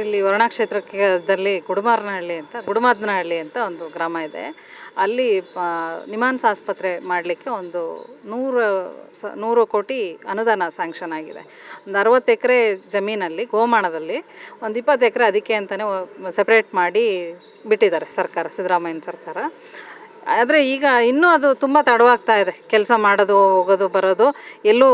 ಇಲ್ಲಿ ವರ್ಣಾ ಕ್ಷೇತ್ರದಲ್ಲಿ ಗುಡುಮಾದನಹಳ್ಳಿ ಅಂತ ಒಂದು ಗ್ರಾಮ ಇದೆ. ಅಲ್ಲಿ ನಿಮಾನ್ಸ್ ಆಸ್ಪತ್ರೆ ಮಾಡಲಿಕ್ಕೆ ಒಂದು 100 ಕೋಟಿ ಅನುದಾನ ಸ್ಯಾಂಕ್ಷನ್ ಆಗಿದೆ. ಒಂದು 60 ಎಕರೆ ಜಮೀನಲ್ಲಿ ಗೋಮಾಣದಲ್ಲಿ ಒಂದು 20 ಎಕರೆ ಅದಕ್ಕೆ ಅಂತಲೇ ಸಪ್ರೇಟ್ ಮಾಡಿ ಬಿಟ್ಟಿದ್ದಾರೆ ಸರ್ಕಾರ, ಸಿದ್ದರಾಮಯ್ಯನ ಸರ್ಕಾರ. ಆದರೆ ಈಗ ಇನ್ನೂ ಅದು ತುಂಬ ತಡವಾಗ್ತಾ ಇದೆ. ಕೆಲಸ ಮಾಡೋದು, ಹೋಗೋದು, ಬರೋದು, ಎಲ್ಲೂ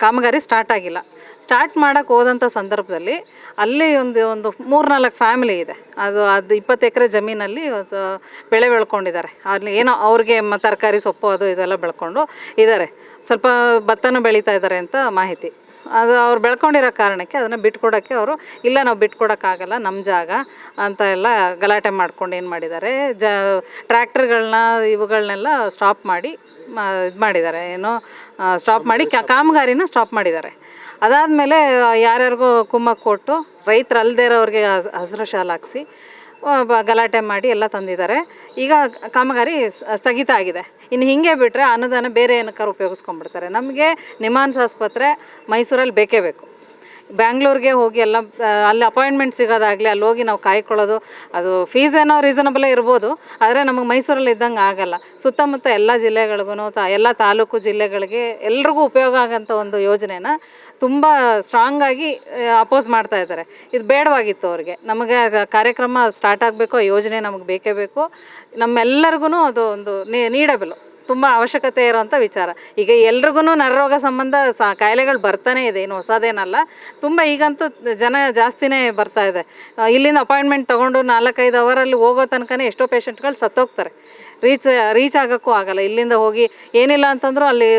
ಕಾಮಗಾರಿ ಸ್ಟಾರ್ಟ್ ಆಗಿಲ್ಲ. ಸ್ಟಾರ್ಟ್ ಮಾಡೋಕ್ಕೆ ಹೋದಂಥ ಸಂದರ್ಭದಲ್ಲಿ ಅಲ್ಲಿ ಒಂದು 3-4 ಫ್ಯಾಮಿಲಿ ಇದೆ. ಅದು 20 ಎಕರೆ ಜಮೀನಲ್ಲಿ ಬೆಳೆ ಬೆಳ್ಕೊಂಡಿದ್ದಾರೆ. ಅಲ್ಲಿ ಏನೋ ಅವ್ರಿಗೆ ತರಕಾರಿ, ಸೊಪ್ಪು ಅದು ಇದೆಲ್ಲ ಬೆಳ್ಕೊಂಡು ಇದ್ದಾರೆ. ಸ್ವಲ್ಪ ಭತ್ತನೂ ಬೆಳೀತಾ ಇದ್ದಾರೆ ಅಂತ ಮಾಹಿತಿ. ಅದು ಅವ್ರು ಬೆಳ್ಕೊಂಡಿರೋ ಕಾರಣಕ್ಕೆ ಅದನ್ನು ಬಿಟ್ಕೊಡೋಕ್ಕೆ ಅವರು ಇಲ್ಲ, ನಾವು ಬಿಟ್ಕೊಡೋಕ್ಕಾಗಲ್ಲ, ನಮ್ಮ ಜಾಗ ಅಂತ ಎಲ್ಲ ಗಲಾಟೆ ಮಾಡ್ಕೊಂಡು ಏನು ಮಾಡಿದ್ದಾರೆ, ಟ್ರ್ಯಾಕ್ಟರ್ಗಳನ್ನ ಇವುಗಳನ್ನೆಲ್ಲ ಸ್ಟಾಪ್ ಮಾಡಿ ಇದು ಮಾಡಿದ್ದಾರೆ. ಸ್ಟಾಪ್ ಮಾಡಿ ಕಾಮಗಾರಿನ ಸ್ಟಾಪ್ ಮಾಡಿದ್ದಾರೆ. ಅದಾದಮೇಲೆ ಯಾರ್ಯಾರಿಗೂ ಕುಮ್ಮಕ್ಕು ಕೊಟ್ಟು ರೈತರು ಅಲ್ಲದೇ ಇರೋರಿಗೆ ಹಸಿರು ಶಾಲು ಹಾಕ್ಸಿ ಗಲಾಟೆ ಮಾಡಿ ಎಲ್ಲ ತಂದಿದ್ದಾರೆ. ಈಗ ಕಾಮಗಾರಿ ಸ್ಥಗಿತ ಆಗಿದೆ. ಇನ್ನು ಹೀಗೆ ಬಿಟ್ಟರೆ ಅನುದಾನ ಬೇರೆ ಏನಕ್ಕಾರು ಉಪಯೋಗಿಸ್ಕೊಂಡ್ಬಿಡ್ತಾರೆ. ನಮಗೆ ನಿಮಾನ್ಸ್ ಆಸ್ಪತ್ರೆ ಮೈಸೂರಲ್ಲಿ ಬೇಕೇ ಬೇಕು. ಬ್ಯಾಂಗ್ಳೂರಿಗೆ ಹೋಗಿ ಎಲ್ಲ ಅಲ್ಲಿ ಅಪಾಯಿಂಟ್ಮೆಂಟ್ ಸಿಗೋದಾಗಲಿ, ಅಲ್ಲಿ ಹೋಗಿ ನಾವು ಕಾಯ್ಕೊಳ್ಳೋದು, ಅದು ಫೀಸ್ ಏನೋ ರೀಸನಬಲೇ ಇರ್ಬೋದು, ಆದರೆ ನಮಗೆ ಮೈಸೂರಲ್ಲಿ ಇದ್ದಂಗೆ ಆಗಲ್ಲ. ಸುತ್ತಮುತ್ತ ಎಲ್ಲ ಜಿಲ್ಲೆಗಳಿಗೂ, ಎಲ್ಲ ತಾಲೂಕು ಜಿಲ್ಲೆಗಳಿಗೆ ಎಲ್ರಿಗೂ ಉಪಯೋಗ ಆಗೋಂಥ ಒಂದು ಯೋಜನೆನ ತುಂಬ ಸ್ಟ್ರಾಂಗಾಗಿ ಅಪೋಸ್ ಮಾಡ್ತಾ ಇದ್ದಾರೆ. ಇದು ಬೇಡವಾಗಿತ್ತು ಅವ್ರಿಗೆ. ನಮಗೆ ಕಾರ್ಯಕ್ರಮ ಸ್ಟಾರ್ಟ್ ಆಗಬೇಕು, ಆ ಯೋಜನೆ ನಮಗೆ ಬೇಕೇ ಬೇಕು. ನಮ್ಮೆಲ್ಲರಿಗೂ ಅದು ಒಂದು ನೀಡಬಲು ತುಂಬ ಅವಶ್ಯಕತೆ ಇರೋವಂಥ ವಿಚಾರ. ಈಗ ಎಲ್ರಿಗೂ ನರರೋಗ ಸಂಬಂಧ ಕಾಯಿಲೆಗಳು ಬರ್ತಾನೆ ಇದೆ, ಏನು ಹೊಸದೇನಲ್ಲ. ತುಂಬ ಈಗಂತೂ ಜನ ಜಾಸ್ತಿನೇ ಬರ್ತಾ ಇದೆ. ಇಲ್ಲಿಂದ ಅಪಾಯಿಂಟ್ಮೆಂಟ್ ತೊಗೊಂಡು 4-5 ಅವರಲ್ಲಿ ಹೋಗೋ ತನಕನೇ ಎಷ್ಟೋ ಪೇಷಂಟ್ಗಳು ಸತ್ತೋಗ್ತಾರೆ. ರೀಚ್ ಆಗೋಕ್ಕೂ ಆಗಲ್ಲ. ಇಲ್ಲಿಂದ ಹೋಗಿ ಏನಿಲ್ಲ ಅಂತಂದ್ರೂ ಅಲ್ಲಿ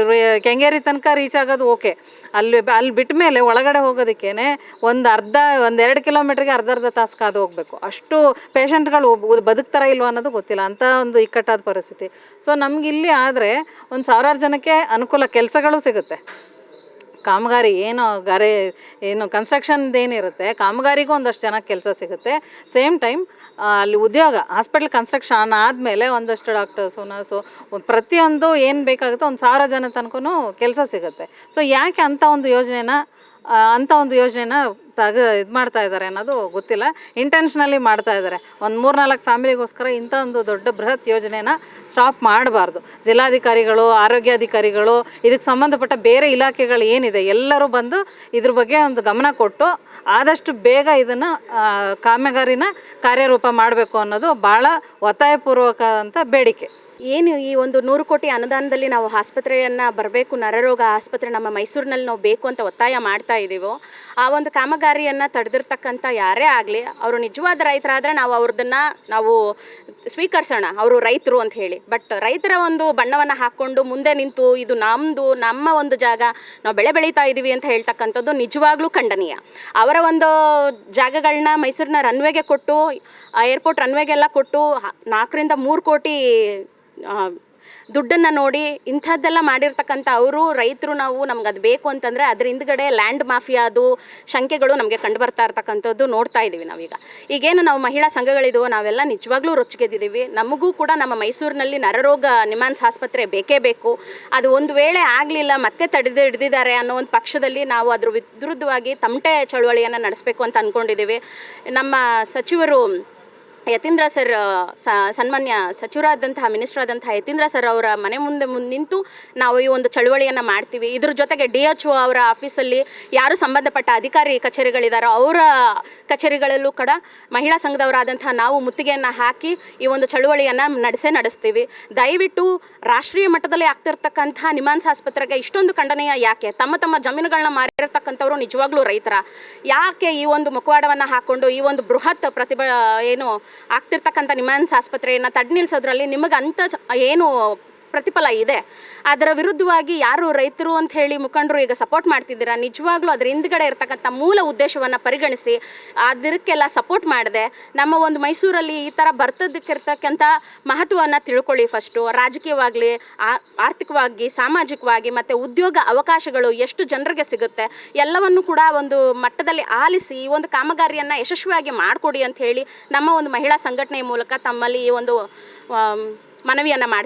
ಕೆಂಗೇರಿ ತನಕ ರೀಚ್ ಆಗೋದು ಓಕೆ. ಅಲ್ಲಿ ಬಿಟ್ಟ ಮೇಲೆ ಒಳಗಡೆ ಹೋಗೋದಕ್ಕೇ 1-2 ಕಿಲೋಮೀಟ್ರಿಗೆ ಅರ್ಧ ತಾಸು ಕಾದು ಹೋಗಬೇಕು. ಅಷ್ಟು ಪೇಷಂಟ್ಗಳು ಬದುಕ್ತಾರ ಇಲ್ವೋ ಅನ್ನೋದು ಗೊತ್ತಿಲ್ಲ. ಅಂಥ ಒಂದು ಇಕ್ಕಟ್ಟಾದ ಪರಿಸ್ಥಿತಿ. ಸೊ ನಮಗಿಲ್ಲಿ ಆದರೆ ಒಂದು 1000 ಜನಕ್ಕೆ ಅನುಕೂಲ, ಕೆಲಸಗಳು ಸಿಗುತ್ತೆ. ಕಾಮಗಾರಿ ಏನು ಕನ್ಸ್ಟ್ರಕ್ಷನ್ದೇನಿರುತ್ತೆ, ಕಾಮಗಾರಿಗೂ ಒಂದಷ್ಟು ಜನಕ್ಕೆ ಕೆಲಸ ಸಿಗುತ್ತೆ. ಸೇಮ್ ಟೈಮ್ ಅಲ್ಲಿ ಉದ್ಯೋಗ, ಹಾಸ್ಪಿಟ್ಲ್ ಕನ್ಸ್ಟ್ರಕ್ಷನ್ ಆದಮೇಲೆ ಒಂದಷ್ಟು ಡಾಕ್ಟರ್ಸು, ನರ್ಸು, ಪ್ರತಿಯೊಂದು ಏನು ಬೇಕಾಗುತ್ತೋ 1000 ಜನ ತನಕನೂ ಕೆಲಸ ಸಿಗುತ್ತೆ. ಸೊ ಯಾಕೆ ಅಂಥ ಒಂದು ಯೋಜನೆನ ಇದು ಮಾಡ್ತಾ ಇದ್ದಾರೆ ಅನ್ನೋದು ಗೊತ್ತಿಲ್ಲ. ಇಂಟೆನ್ಷನಲಿ ಮಾಡ್ತಾ ಇದ್ದಾರೆ. ಒಂದು 3-4 ಫ್ಯಾಮಿಲಿಗೋಸ್ಕರ ಇಂಥ ಒಂದು ದೊಡ್ಡ ಬೃಹತ್ ಯೋಜನೆನ ಸ್ಟಾಪ್ ಮಾಡಬಾರ್ದು. ಜಿಲ್ಲಾಧಿಕಾರಿಗಳು, ಆರೋಗ್ಯಾಧಿಕಾರಿಗಳು, ಇದಕ್ಕೆ ಸಂಬಂಧಪಟ್ಟ ಬೇರೆ ಇಲಾಖೆಗಳು ಏನಿದೆ ಎಲ್ಲರೂ ಬಂದು ಇದ್ರ ಬಗ್ಗೆ ಒಂದು ಗಮನ ಕೊಟ್ಟು ಆದಷ್ಟು ಬೇಗ ಇದನ್ನು ಕಾಮಗಾರಿನ ಕಾರ್ಯರೂಪ ಮಾಡಬೇಕು ಅನ್ನೋದು ಭಾಳ ಒತ್ತಾಯಪೂರ್ವಕ ಅಂತ ಬೇಡಿಕೆ. ಏನು ಈ ಒಂದು 100 ಕೋಟಿ ಅನುದಾನದಲ್ಲಿ ನಾವು ಆಸ್ಪತ್ರೆಯನ್ನು ಬರಬೇಕು, ನರರೋಗ ಆಸ್ಪತ್ರೆ ನಮ್ಮ ಮೈಸೂರಿನಲ್ಲಿ ನಾವು ಬೇಕು ಅಂತ ಒತ್ತಾಯ ಮಾಡ್ತಾ ಇದ್ದೀವೋ, ಆ ಒಂದು ಕಾಮಗಾರಿಯನ್ನು ತಡೆದಿರ್ತಕ್ಕಂಥ ಯಾರೇ ಆಗಲಿ, ಅವರು ನಿಜವಾದ ರೈತರಾದರೆ ನಾವು ಸ್ವೀಕರಿಸೋಣ, ಅವರು ರೈತರು ಅಂತ ಹೇಳಿ. ಬಟ್ ರೈತರ ಒಂದು ಬಣ್ಣವನ್ನು ಹಾಕ್ಕೊಂಡು ಮುಂದೆ ನಿಂತು ಇದು ನಮ್ಮ ಒಂದು ಜಾಗ, ನಾವು ಬೆಳೆ ಬೆಳೀತಾ ಇದ್ದೀವಿ ಅಂತ ಹೇಳ್ತಕ್ಕಂಥದ್ದು ನಿಜವಾಗ್ಲೂ ಖಂಡನೀಯ. ಅವರ ಒಂದು ಜಾಗಗಳನ್ನ ಮೈಸೂರಿನ ರನ್ವೇಗೆ ಕೊಟ್ಟು, ಏರ್ಪೋರ್ಟ್ ರನ್ವೇಗೆಲ್ಲ ಕೊಟ್ಟು 4-3 ಕೋಟಿ ದುಡ್ಡನ್ನು ನೋಡಿ ಇಂಥದ್ದೆಲ್ಲ ಮಾಡಿರ್ತಕ್ಕಂಥ ಅವರು ರೈತರು. ನಮ್ಗೆ ಅದು ಬೇಕು ಅಂತಂದರೆ ಅದ್ರ ಹಿಂದ್ಗಡೆ ಲ್ಯಾಂಡ್ ಮಾಫಿಯಾದು ಶಂಕೆಗಳು ನಮಗೆ ಕಂಡು ಬರ್ತಾ ಇರ್ತಕ್ಕಂಥದ್ದು ನೋಡ್ತಾ ಇದ್ದೀವಿ ನಾವೀಗ. ಈಗೇನು ನಾವು ಮಹಿಳಾ ಸಂಘಗಳಿದವೋ ನಾವೆಲ್ಲ ನಿಜವಾಗ್ಲೂ ರೊಚ್ಚಿಗೆದ್ದಿದ್ದೀವಿ. ನಮಗೂ ಕೂಡ ನಮ್ಮ ಮೈಸೂರಿನಲ್ಲಿ ನರರೋಗ ನಿಮಾನ್ಸ್ ಆಸ್ಪತ್ರೆ ಬೇಕೇ ಬೇಕು. ಅದು ಒಂದು ವೇಳೆ ಆಗಲಿಲ್ಲ, ಮತ್ತೆ ಹಿಡಿದಿದ್ದಾರೆ ಅನ್ನೋ ಒಂದು ಪಕ್ಷದಲ್ಲಿ ನಾವು ಅದ್ರ ವಿರುದ್ಧವಾಗಿ ತಮಟೆ ಚಳುವಳಿಯನ್ನು ನಡೆಸಬೇಕು ಅಂತ ಅಂದ್ಕೊಂಡಿದ್ದೀವಿ. ನಮ್ಮ ಸಚಿವರು ಯತೀಂದ್ರ ಸರ್, ಸನ್ಮಾನ್ಯ ಸಚಿವರಾದಂತಹ ಮಿನಿಸ್ಟರ್ ಆದಂತಹ ಯತೀಂದ್ರ ಸರ್ ಅವರ ಮನೆ ಮುಂದೆ ನಿಂತು ನಾವು ಈ ಒಂದು ಚಳುವಳಿಯನ್ನು ಮಾಡ್ತೀವಿ. ಇದ್ರ ಜೊತೆಗೆ DHO ಅವರ ಆಫೀಸಲ್ಲಿ ಯಾರು ಸಂಬಂಧಪಟ್ಟ ಅಧಿಕಾರಿ ಕಚೇರಿಗಳಿದ್ದಾರೋ ಅವರ ಕಚೇರಿಗಳಲ್ಲೂ ಕೂಡ ಮಹಿಳಾ ಸಂಘದವರಾದಂತಹ ನಾವು ಮುತ್ತಿಗೆಯನ್ನು ಹಾಕಿ ಈ ಒಂದು ಚಳುವಳಿಯನ್ನು ನಡೆಸ್ತೀವಿ. ದಯವಿಟ್ಟು ರಾಷ್ಟ್ರೀಯ ಮಟ್ಟದಲ್ಲಿ ಆಗ್ತಿರ್ತಕ್ಕಂಥ ನಿಮಾನ್ಸ್ ಆಸ್ಪತ್ರೆಗೆ ಇಷ್ಟೊಂದು ಖಂಡನೀಯ ಯಾಕೆ? ತಮ್ಮ ಜಮೀನುಗಳನ್ನ ಮಾರಿರ್ತಕ್ಕಂಥವ್ರು ನಿಜವಾಗ್ಲೂ ರೈತರ. ಯಾಕೆ ಈ ಒಂದು ಮುಖವಾಡವನ್ನು ಹಾಕ್ಕೊಂಡು ಈ ಒಂದು ಬೃಹತ್ ಆಗ್ತಿರ್ತಕ್ಕಂಥ ನಿಮಾನ್ಸ್ ಆಸ್ಪತ್ರೆಯನ್ನು ತಡೆ ನಿಲ್ಲಿಸೋದ್ರಲ್ಲಿ ನಿಮಗೆ ಏನು ಪ್ರತಿಫಲ ಇದೆ? ಅದರ ವಿರುದ್ಧವಾಗಿ ಯಾರು ರೈತರು ಅಂತ ಹೇಳಿ ಮುಖಂಡರು ಈಗ ಸಪೋರ್ಟ್ ಮಾಡ್ತಿದ್ದೀರಾ, ನಿಜವಾಗ್ಲೂ ಅದರ ಹಿಂದ್ಗಡೆ ಇರ್ತಕ್ಕಂಥ ಮೂಲ ಉದ್ದೇಶವನ್ನು ಪರಿಗಣಿಸಿ ಅದಕ್ಕೆಲ್ಲ ಸಪೋರ್ಟ್ ಮಾಡದೆ ನಮ್ಮ ಒಂದು ಮೈಸೂರಲ್ಲಿ ಈ ಥರ ಬರ್ತದಕ್ಕಿರ್ತಕ್ಕಂಥ ಮಹತ್ವವನ್ನು ತಿಳ್ಕೊಳ್ಳಿ. ಫಸ್ಟು ರಾಜಕೀಯವಾಗಲಿ, ಆರ್ಥಿಕವಾಗಿ, ಸಾಮಾಜಿಕವಾಗಿ ಮತ್ತು ಉದ್ಯೋಗ ಅವಕಾಶಗಳು ಎಷ್ಟು ಜನರಿಗೆ ಸಿಗುತ್ತೆ ಎಲ್ಲವನ್ನು ಕೂಡ ಒಂದು ಮಟ್ಟದಲ್ಲಿ ಆಲಿಸಿ ಈ ಒಂದು ಕಾಮಗಾರಿಯನ್ನು ಯಶಸ್ವಿಯಾಗಿ ಮಾಡಿಕೊಡಿ ಅಂತ ಹೇಳಿ ನಮ್ಮ ಒಂದು ಮಹಿಳಾ ಸಂಘಟನೆಯ ಮೂಲಕ ತಮ್ಮಲ್ಲಿ ಈ ಒಂದು ಮನವಿಯನ್ನು ಮಾಡ್ತೀವಿ.